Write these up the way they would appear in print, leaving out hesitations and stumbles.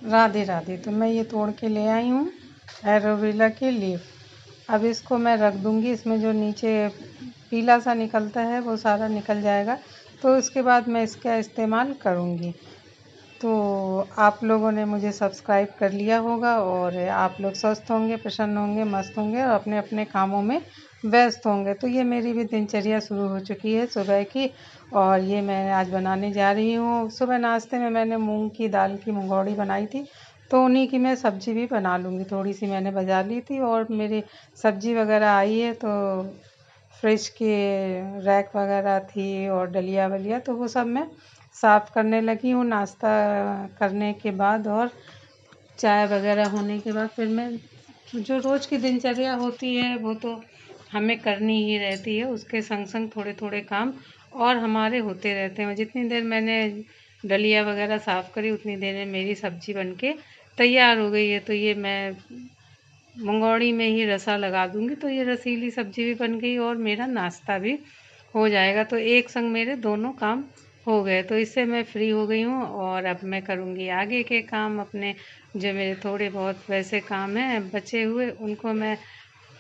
राधे राधे। तो मैं ये तोड़ के ले आई हूँ एलोवेरा के लीफ। अब इसको मैं रख दूँगी, इसमें जो नीचे पीला सा निकलता है वो सारा निकल जाएगा, तो उसके बाद मैं इसका इस्तेमाल करूँगी। तो आप लोगों ने मुझे सब्सक्राइब कर लिया होगा और आप लोग स्वस्थ होंगे, प्रसन्न होंगे, मस्त होंगे और अपने अपने कामों में व्यस्त होंगे। तो ये मेरी भी दिनचर्या शुरू हो चुकी है सुबह की, और ये मैं आज बनाने जा रही हूँ। सुबह नाश्ते में मैंने मूंग की दाल की मुंगौड़ी बनाई थी, तो उन्हीं की मैं सब्ज़ी भी बना लूँगी। थोड़ी सी मैंने बजा ली थी और मेरी सब्ज़ी वगैरह आई है, तो फ्रिज के रैक वगैरह थी और डलिया वलिया, तो वो सब मैं साफ़ करने लगी हूँ नाश्ता करने के बाद। और चाय वगैरह होने के बाद फिर मैं जो रोज़ की दिनचर्या होती है वो तो हमें करनी ही रहती है, उसके संग संग थोड़े थोड़े काम और हमारे होते रहते हैं। जितनी देर मैंने डलिया वगैरह साफ़ करी उतनी देर में मेरी सब्ज़ी बनके तैयार हो गई है। तो ये मैं मंगौड़ी में ही रसा लगा दूँगी, तो ये रसीली सब्ज़ी भी बन गई और मेरा नाश्ता भी हो जाएगा। तो एक संग मेरे दोनों काम हो गए, तो इससे मैं फ्री हो गई हूँ और अब मैं करूँगी आगे के काम अपने। जो मेरे थोड़े बहुत वैसे काम हैं बचे हुए, उनको मैं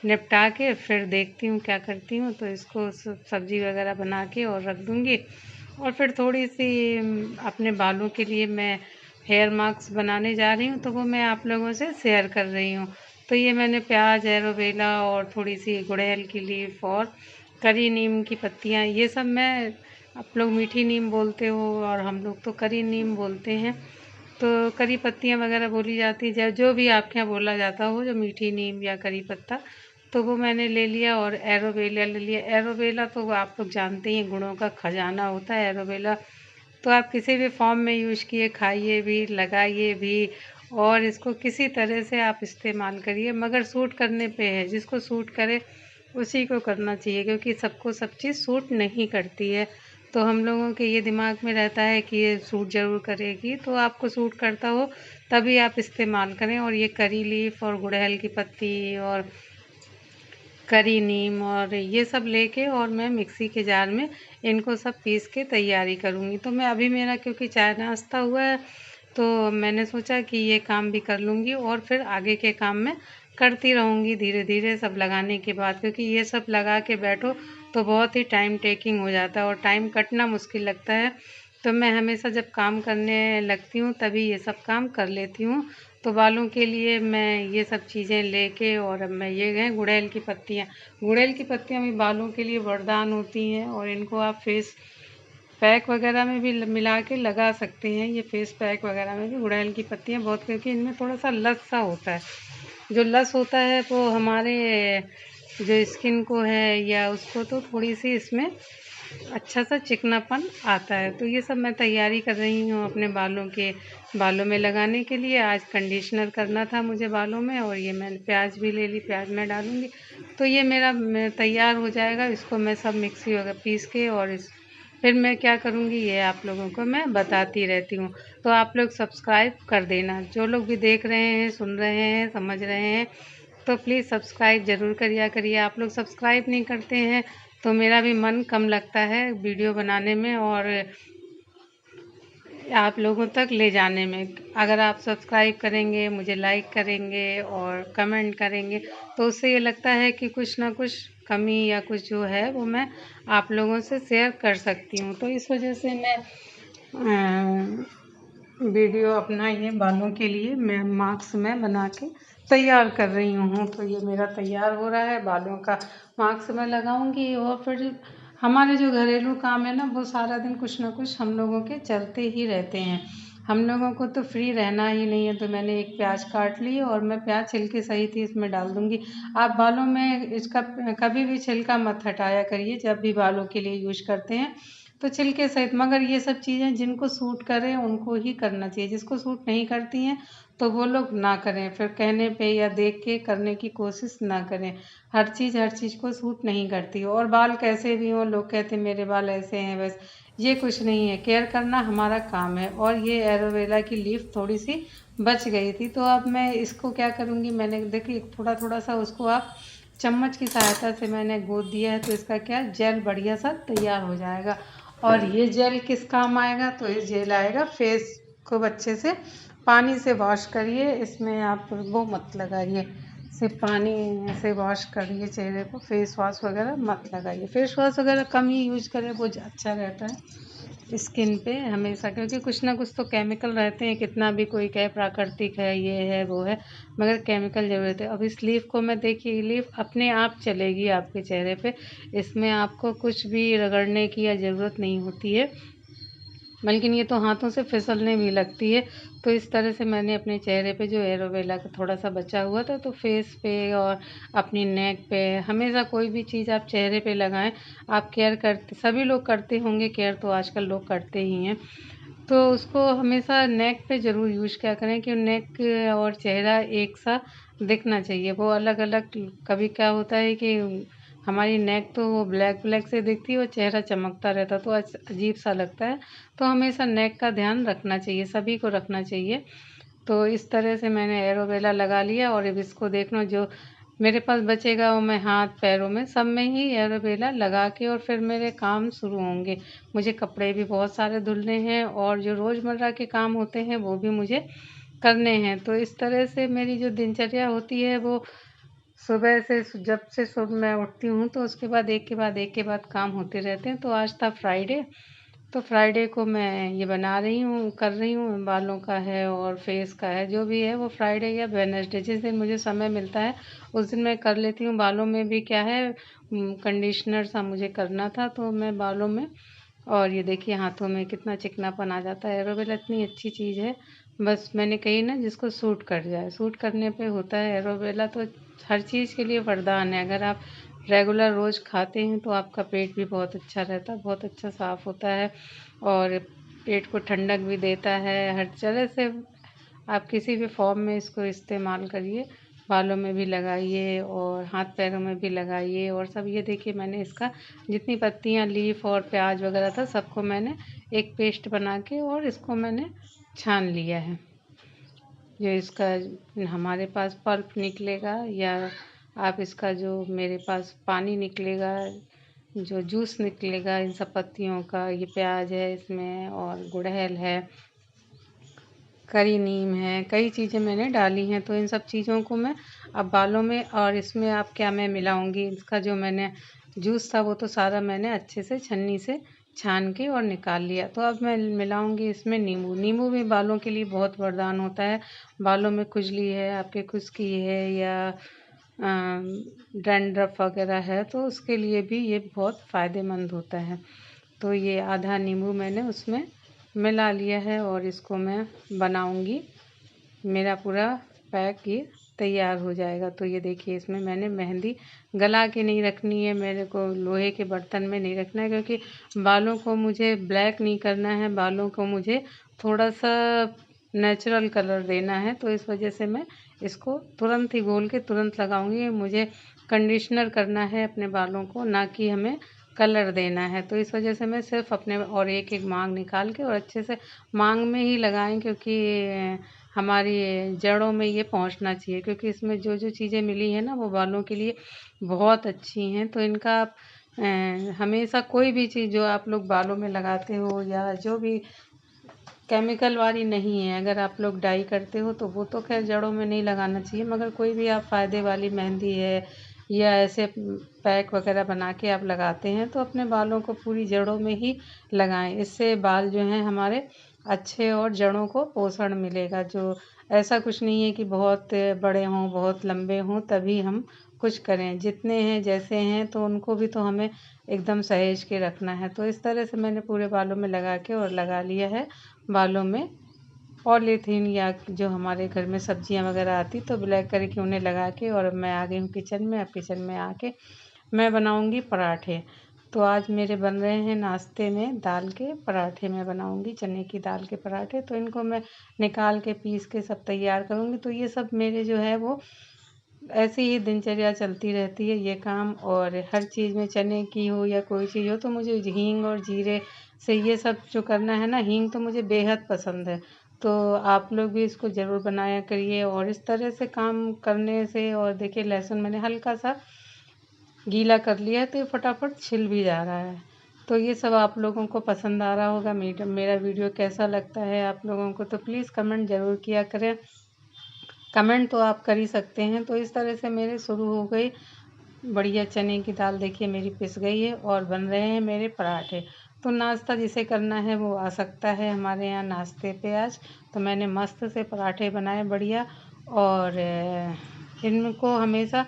निपटा के फिर देखती हूँ क्या करती हूँ। तो इसको सब्ज़ी वगैरह बना के और रख दूँगी। और फिर थोड़ी सी अपने बालों के लिए मैं हेयर मास्क बनाने जा रही हूँ, तो वो मैं आप लोगों से शेयर कर रही हूँ। तो ये मैंने प्याज, एलोवेरा और थोड़ी सी गुड़हल की लीफ और करी नीम की पत्तियाँ, ये सब मैं, आप लोग मीठी नीम बोलते हो और हम लोग तो करी नीम बोलते हैं, तो करी पत्तियाँ वगैरह बोली जाती है, जो भी आपके यहाँ बोला जाता हो, जो मीठी नीम या करी पत्ता, तो वो मैंने ले लिया। और एलोवेरा ले लिया। एलोवेरा तो आप लोग जानते ही हैं, गुणों का खजाना होता है एलोवेरा। तो आप किसी भी फॉर्म में यूज़ किए, खाइए भी, लगाइए भी, और इसको किसी तरह से आप इस्तेमाल करिए, मगर सूट करने पे है। जिसको सूट करे उसी को करना चाहिए, क्योंकि सबको सब चीज़ सूट नहीं करती है। तो हम लोगों के ये दिमाग में रहता है कि ये सूट ज़रूर करेगी, तो आपको सूट करता हो तभी आप इस्तेमाल करें। और ये करी लीफ और गुड़हल की पत्ती और करी नीम और ये सब लेके और मैं मिक्सी के जार में इनको सब पीस के तैयारी करूँगी। तो मैं अभी, मेरा क्योंकि चाय नाश्ता हुआ है, तो मैंने सोचा कि ये काम भी कर लूँगी और फिर आगे के काम में करती रहूँगी धीरे धीरे सब लगाने के बाद। क्योंकि ये सब लगा के बैठो तो बहुत ही टाइम टेकिंग हो जाता है और टाइम कटना मुश्किल लगता है। तो मैं हमेशा जब काम करने लगती हूँ तभी ये सब काम कर लेती हूँ। तो बालों के लिए मैं ये सब चीज़ें लेके, और अब मैं, ये हैं गुड़हल की पत्तियाँ। गुड़हल की पत्तियाँ भी बालों के लिए वरदान होती हैं, और इनको आप फेस पैक वगैरह में भी मिला के लगा सकते हैं। ये फेस पैक वगैरह में भी गुड़हल की पत्तियाँ बहुत, क्योंकि इनमें थोड़ा सा लस सा होता है। जो लस होता है वो हमारे जो स्किन को है या उसको, तो थोड़ी सी इसमें अच्छा सा चिकनापन आता है। तो ये सब मैं तैयारी कर रही हूँ अपने बालों में लगाने के लिए। आज कंडीशनर करना था मुझे बालों में, और ये मैंने प्याज भी ले ली, प्याज मैं डालूँगी। तो ये मेरा तैयार हो जाएगा। इसको मैं सब मिक्सी वगैरह पीस के, और फिर मैं क्या करूँगी ये आप लोगों को मैं बताती रहती हूँ। तो आप लोग सब्सक्राइब कर देना, जो लोग भी देख रहे हैं, सुन रहे हैं, समझ रहे हैं, तो प्लीज़ सब्सक्राइब ज़रूर करिए करिए। आप लोग सब्सक्राइब नहीं करते हैं तो मेरा भी मन कम लगता है वीडियो बनाने में और आप लोगों तक ले जाने में। अगर आप सब्सक्राइब करेंगे, मुझे लाइक करेंगे और कमेंट करेंगे, तो उससे ये लगता है कि कुछ ना कुछ कमी या कुछ जो है वो मैं आप लोगों से शेयर कर सकती हूँ। तो इस वजह से मैं वीडियो अपना ये बालों के लिए मैं मास्क में बना के तैयार कर रही हूँ। तो ये मेरा तैयार हो रहा है, बालों का मास्क मैं लगाऊंगी। और फिर हमारे जो घरेलू काम है ना, वो सारा दिन कुछ ना कुछ हम लोगों के चलते ही रहते हैं। हम लोगों को तो फ्री रहना ही नहीं है। तो मैंने एक प्याज काट ली और मैं प्याज छिलके सही थी इसमें डाल दूंगी। आप बालों में इसका कभी भी छिलका मत हटाया करिए जब भी बालों के लिए यूज करते हैं, तो छिलके सहित। मगर ये सब चीज़ें जिनको सूट करें उनको ही करना चाहिए, जिसको सूट नहीं करती हैं तो वो लोग ना करें, फिर कहने पे या देख के करने की कोशिश ना करें। हर चीज़ को सूट नहीं करती। और बाल कैसे भी हों, लोग कहते हैं मेरे बाल ऐसे हैं बस, ये कुछ नहीं है। केयर करना हमारा काम है। और ये एलोवेरा की लीफ थोड़ी सी बच गई थी, तो अब मैं इसको क्या करूँगी, मैंने देखिए थोड़ा थोड़ा सा उसको आप चम्मच की सहायता से मैंने गोद दिया है, तो इसका क्या जेल बढ़िया सा तैयार हो जाएगा। और ये जेल किस काम आएगा, तो ये जेल आएगा फेस खूब अच्छे से पानी से वॉश करिए। इसमें आप वो मत लगाइए, सिर्फ पानी से वॉश करिए चेहरे को, फेस वॉश वगैरह मत लगाइए। फेस वॉश वगैरह कम ही यूज करें, वो अच्छा रहता है स्किन पे हमेशा, क्योंकि कुछ ना कुछ तो केमिकल रहते हैं। कितना भी कोई कहे प्राकृतिक है, ये है वो है, मगर केमिकल जरूर रहते हैं। अब इस लीफ को मैं देखिए, लीफ अपने आप चलेगी आपके चेहरे पे, इसमें आपको कुछ भी रगड़ने की या ज़रूरत नहीं होती है, बल्कि ये तो हाथों से फिसलने भी लगती है। तो इस तरह से मैंने अपने चेहरे पे जो एलोवेरा का थोड़ा सा बचा हुआ था, तो फेस पे और अपनी नेक पे, हमेशा कोई भी चीज़ आप चेहरे पे लगाएं। आप केयर करते, सभी लोग करते होंगे केयर, तो आजकल लोग करते ही हैं, तो उसको हमेशा नेक पे ज़रूर यूज किया करें कि नेक और चेहरा एक सा दिखना चाहिए। वो अलग अलग, कभी क्या होता है कि हमारी नेक तो वो ब्लैक ब्लैक से दिखती है और चेहरा चमकता रहता, तो अजीब सा लगता है। तो हमेशा नेक का ध्यान रखना चाहिए, सभी को रखना चाहिए। तो इस तरह से मैंने एलोवेरा लगा लिया, और अब इसको देखना जो मेरे पास बचेगा वो मैं हाथ पैरों में सब में ही एलोवेरा लगा के, और फिर मेरे काम शुरू होंगे। मुझे कपड़े भी बहुत सारे धुलने हैं, और जो रोज़मर्रा के काम होते हैं वो भी मुझे करने हैं। तो इस तरह से मेरी जो दिनचर्या होती है वो सुबह से, जब से सुबह मैं उठती हूँ तो उसके बाद एक के बाद एक के बाद काम होते रहते हैं। तो आज था फ्राइडे, तो फ्राइडे को मैं ये बना रही हूँ, कर रही हूँ, बालों का है और फेस का है, जो भी है वो फ्राइडे या वेडनेसडे जिस दिन मुझे समय मिलता है उस दिन मैं कर लेती हूँ। बालों में भी क्या है, कंडीशनर सा मुझे करना था, तो मैं बालों में, और ये देखिए हाथों में कितना चिकनापन आ जाता है। एलोवेरा इतनी अच्छी चीज़ है, बस मैंने कही ना, जिसको सूट कर जाए, सूट करने पे होता है एलोवेरा, तो हर चीज़ के लिए वरदान है। अगर आप रेगुलर रोज़ खाते हैं तो आपका पेट भी बहुत अच्छा रहता है, बहुत अच्छा साफ़ होता है, और पेट को ठंडक भी देता है। हर तरह से आप किसी भी फॉर्म में इसको इस्तेमाल करिए, बालों में भी लगाइए और हाथ पैरों में भी लगाइए और सब। ये देखिए मैंने इसका जितनी पत्तियां, लीफ और प्याज वगैरह था, सबको मैंने एक पेस्ट बना के और इसको मैंने छान लिया है। जो इसका हमारे पास पल्प निकलेगा, या आप इसका जो मेरे पास पानी निकलेगा, जो जूस निकलेगा इन सब पत्तियों का, ये प्याज है इसमें और गुड़हल है, करी नीम है, कई चीज़ें मैंने डाली हैं। तो इन सब चीज़ों को मैं अब बालों में, और इसमें आप क्या मैं मिलाऊंगी, इसका जो मैंने जूस था वो तो सारा मैंने अच्छे से छन्नी से छान के और निकाल लिया। तो अब मैं मिलाऊंगी इसमें नींबू। नींबू भी बालों के लिए बहुत वरदान होता है। बालों में खुजली है, आपके खुश्की है, या डैंड्रफ वगैरह है, तो उसके लिए भी ये बहुत फ़ायदेमंद होता है। तो ये आधा नींबू मैंने उसमें मिला लिया है, और इसको मैं बनाऊंगी। मेरा पूरा पैक ये तैयार हो जाएगा। तो ये देखिए इसमें मैंने मेहंदी गला के नहीं रखनी है, मेरे को लोहे के बर्तन में नहीं रखना है, क्योंकि बालों को मुझे ब्लैक नहीं करना है, बालों को मुझे थोड़ा सा नेचुरल कलर देना है। तो इस वजह से मैं इसको तुरंत ही घोल के तुरंत लगाऊंगी। मुझे कंडीशनर करना है अपने बालों को, ना कि हमें कलर देना है। तो इस वजह से मैं सिर्फ अपने, और एक एक मांग निकाल के और अच्छे से मांग में ही लगाएं, क्योंकि हमारी जड़ों में ये पहुंचना चाहिए, क्योंकि इसमें जो जो चीज़ें मिली हैं ना वो बालों के लिए बहुत अच्छी हैं। तो इनका आप हमेशा कोई भी चीज़ जो आप लोग बालों में लगाते हो, या जो भी केमिकल वाली नहीं है, अगर आप लोग डाई करते हो तो वो तो खैर जड़ों में नहीं लगाना चाहिए, मगर कोई भी आप फ़ायदे वाली मेहंदी है या ऐसे पैक वगैरह बना के आप लगाते हैं, तो अपने बालों को पूरी जड़ों में ही लगाएं। इससे बाल जो हैं हमारे अच्छे, और जड़ों को पोषण मिलेगा। जो ऐसा कुछ नहीं है कि बहुत बड़े हों, बहुत लंबे हों तभी हम कुछ करें, जितने हैं जैसे हैं तो उनको भी तो हमें एकदम सहेज के रखना है। तो इस तरह से मैंने पूरे बालों में लगा के और लगा लिया है बालों में। पॉलीथीन या जो हमारे घर में सब्जियां वगैरह आती तो ब्लैक करके उन्हें लगा के, और मैं आ गई हूँ किचन में। अब किचन में आके मैं बनाऊंगी पराठे। तो आज मेरे बन रहे हैं नाश्ते में दाल के पराठे, मैं बनाऊंगी चने की दाल के पराठे। तो इनको मैं निकाल के पीस के सब तैयार करूंगी। तो ये सब मेरे जो है वो ऐसे ही दिनचर्या चलती रहती है ये काम। और हर चीज़ में चने की हो या कोई चीज़ हो, तो मुझे हींग और जीरे से ये सब जो करना है ना, हींग तो मुझे बेहद पसंद है। तो आप लोग भी इसको ज़रूर बनाया करिए। और इस तरह से काम करने से, और देखिए लहसुन मैंने हल्का सा गीला कर लिया है तो ये फटाफट छिल भी जा रहा है। तो ये सब आप लोगों को पसंद आ रहा होगा। मेरा वीडियो कैसा लगता है आप लोगों को, तो प्लीज़ कमेंट ज़रूर किया करें। कमेंट तो आप कर ही सकते हैं। तो इस तरह से मेरे शुरू हो गई बढ़िया चने की दाल। देखिए मेरी पिस गई है और बन रहे हैं मेरे पराठे। तो नाश्ता जिसे करना है वो आ सकता है हमारे यहाँ नाश्ते पे आज। तो मैंने मस्त से पराठे बनाए बढ़िया। और इनको हमेशा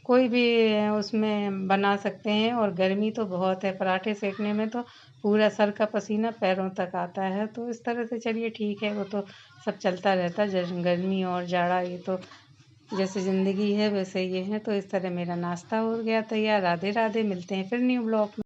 कोई भी उसमें बना सकते हैं। और गर्मी तो बहुत है, पराठे सेकने में तो पूरा सर का पसीना पैरों तक आता है। तो इस तरह से चलिए ठीक है, वो तो सब चलता रहता है। गर्मी और जाड़ा ये तो जैसे ज़िंदगी है वैसे ये है। तो इस तरह मेरा नाश्ता हो गया तैयार। राधे राधे, मिलते हैं फिर न्यू ब्लॉग में।